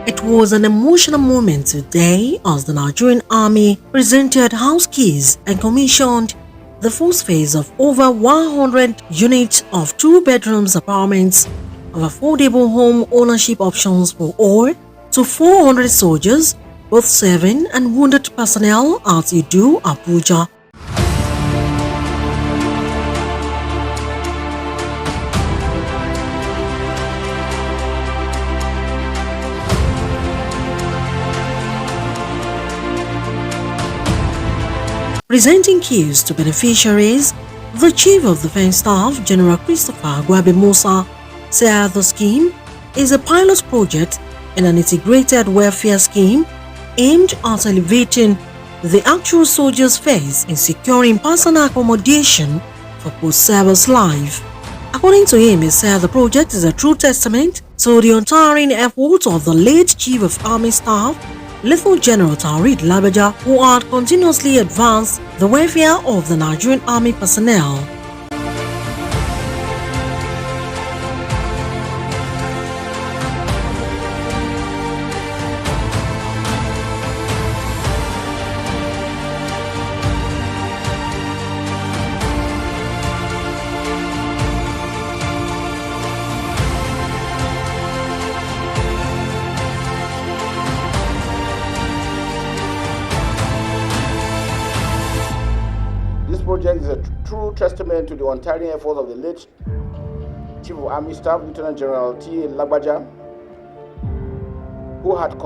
It was an emotional moment today as the Nigerian Army presented house keys and commissioned the first phase of over 100 units of 2-bedrooms apartments of affordable home ownership options for all to 400 soldiers, both serving and wounded personnel at Idu, Abuja. Presenting keys to beneficiaries, the Chief of Defense Staff, General Christopher Gwabe Musa, said the scheme is a pilot project and an integrated welfare scheme aimed at elevating the actual soldiers' phase in securing personal accommodation for post-service life. According to him, he said the project is a true testament to the untiring efforts of the late Chief of Army Staff, Lieutenant General Taurid Labaja, who had continuously advanced the welfare of the Nigerian Army personnel. This project is a true testament to the untiring efforts of the late Chief of Army Staff, Lieutenant General T.A. Lagbaja, who had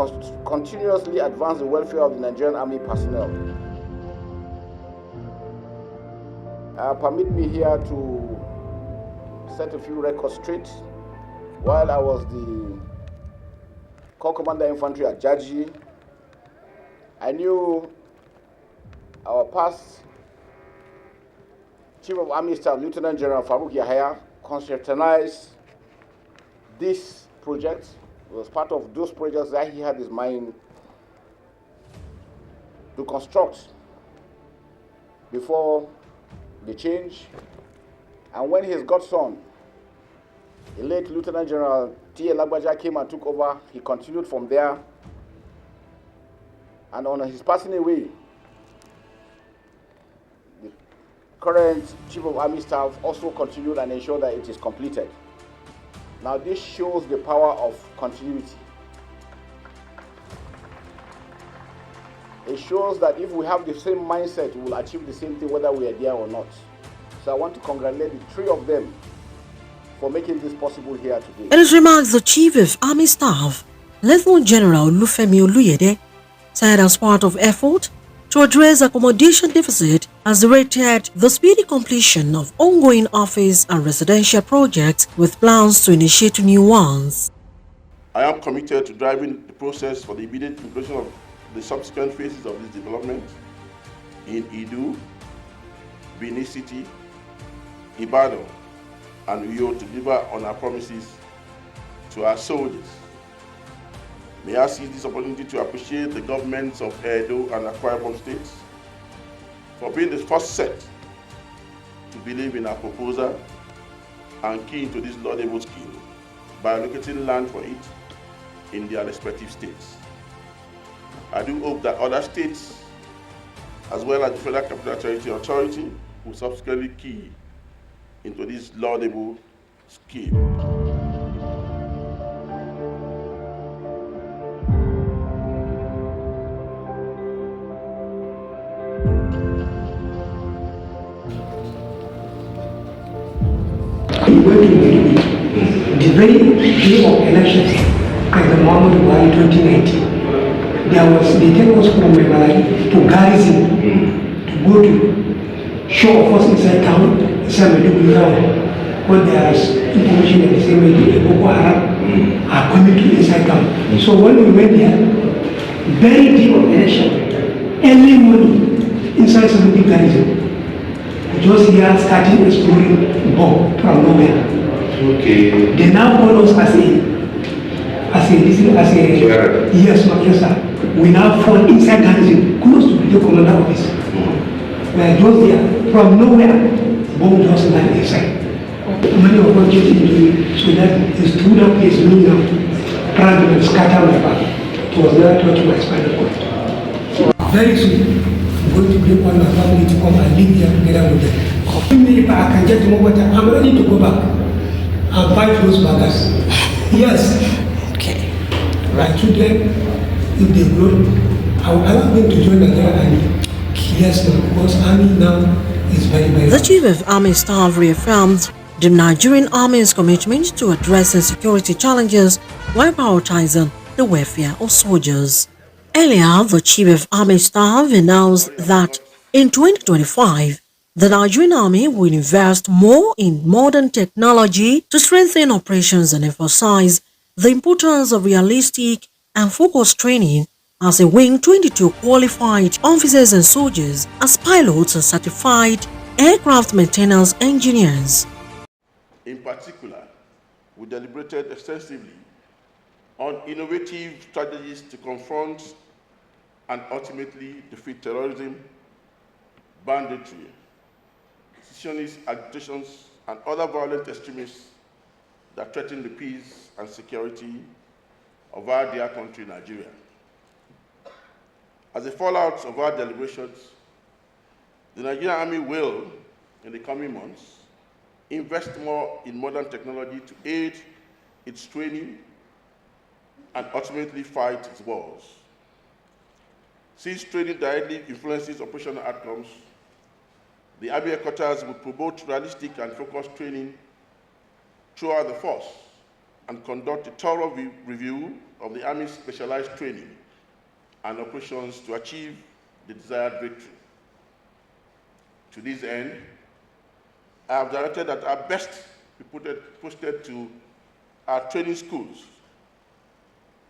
continuously advanced the welfare of the Nigerian Army personnel. Permit me here to set a few records straight. While I was the Corps Commander Infantry at Jaji, I knew our past Chief of Army Staff, Lieutenant General Farouk Yahaya, conceptualized this project. It was part of those projects that he had his mind to construct before the change. And when his godson, the late Lieutenant General T.A. Lagbaja, came and took over, he continued from there. And on his passing away, current Chief of Army Staff also continued and ensured that it is completed. Now this shows the power of continuity. It shows that if we have the same mindset, we will achieve the same thing whether we are there or not. So I want to congratulate the three of them for making this possible here today. In his remarks, the Chief of Army Staff, Lieutenant General Olufemi Oluyede, said as part of effort to address accommodation deficit has directed the speedy completion of ongoing office and residential projects with plans to initiate new ones. I am committed to driving the process for the immediate completion of the subsequent phases of this development in Idu, Benin City, Ibadan, and Uyo to deliver on our promises to our soldiers. May I seize this opportunity to appreciate the governments of Edo and Akwa Ibom states for being the first set to believe in our proposal and key into this laudable scheme by allocating land for it in their respective states. I do hope that other states, as well as the Federal Capital Territory Authority, will subsequently key into this laudable scheme. The very day of elections, like the Muhammad Buhari 2019, they take us from to Garrison to go to show of us inside town, inside Maiduguri town, when there is information that the same way the Boko Haram are coming to inside town. So when we went there, very day of election, early morning, inside 70 Garrison, just here starting exploring bomb from nowhere. Okay. They now call us as a Sure. yes, sir. We now fall inside garrison, close to the commander office. We are just there from nowhere. Bomb just land inside. Many of us get injured, so that is through that place, me now, trying to scatter my back. It was there touching my spinal cord. Very soon, I'm going to bring all my family to come and live here together with them. If I can get more water, I'm ready to go back and fight those baggers. Yes. Okay. My children, if they grow, I will allow them to join the army. Yes, no, because army now is very, very. The Chief of Army Staff reaffirmed the Nigerian Army's commitment to addressing security challenges while prioritizing the welfare of soldiers. Earlier, the Chief of Army Staff announced that in 2025, the Nigerian Army will invest more in modern technology to strengthen operations and emphasize the importance of realistic and focused training as a Wing 22 qualified officers and soldiers as pilots and certified aircraft maintenance engineers. In particular, we deliberated extensively on innovative strategies to confront and ultimately defeat terrorism, banditry, secessionist agitations, and other violent extremists that threaten the peace and security of our dear country, Nigeria. As a fallout of our deliberations, the Nigerian Army will, in the coming months, invest more in modern technology to aid its training and ultimately fight its wars. Since training directly influences operational outcomes, the Army headquarters will promote realistic and focused training throughout the force and conduct a thorough review of the Army's specialized training and operations to achieve the desired victory. To this end, I have directed that our best be posted to our training schools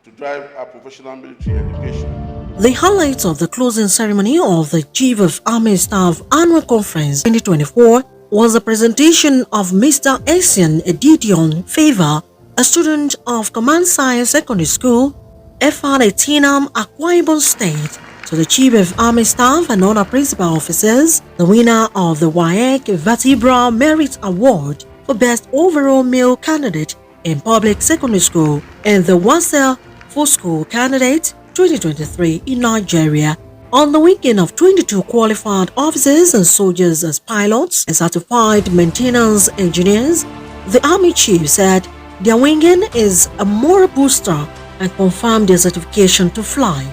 to drive our professional military education. The highlights of the closing ceremony of the Chief of Army Staff Annual Conference 2024 was the presentation of Mr. Essien Edidion Favor, a student of Command Science Secondary School, Efan Etinam, Akwa Ibom State, to the Chief of Army Staff and other principal officers, the winner of the WAEC Vertebra Merit Award for Best Overall Male Candidate in Public Secondary School, and the WASEL Full School Candidate 2023 in Nigeria, on the weekend of 22 qualified officers and soldiers as pilots and certified maintenance engineers. The Army Chief said their winging is a moral booster and confirmed their certification to fly.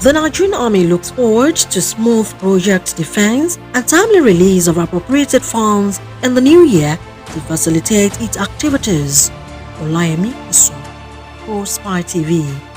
The Nigerian Army looks forward to smooth project defense and timely release of appropriated funds in the new year to facilitate its activities. Olayemi Isu, COAS TV.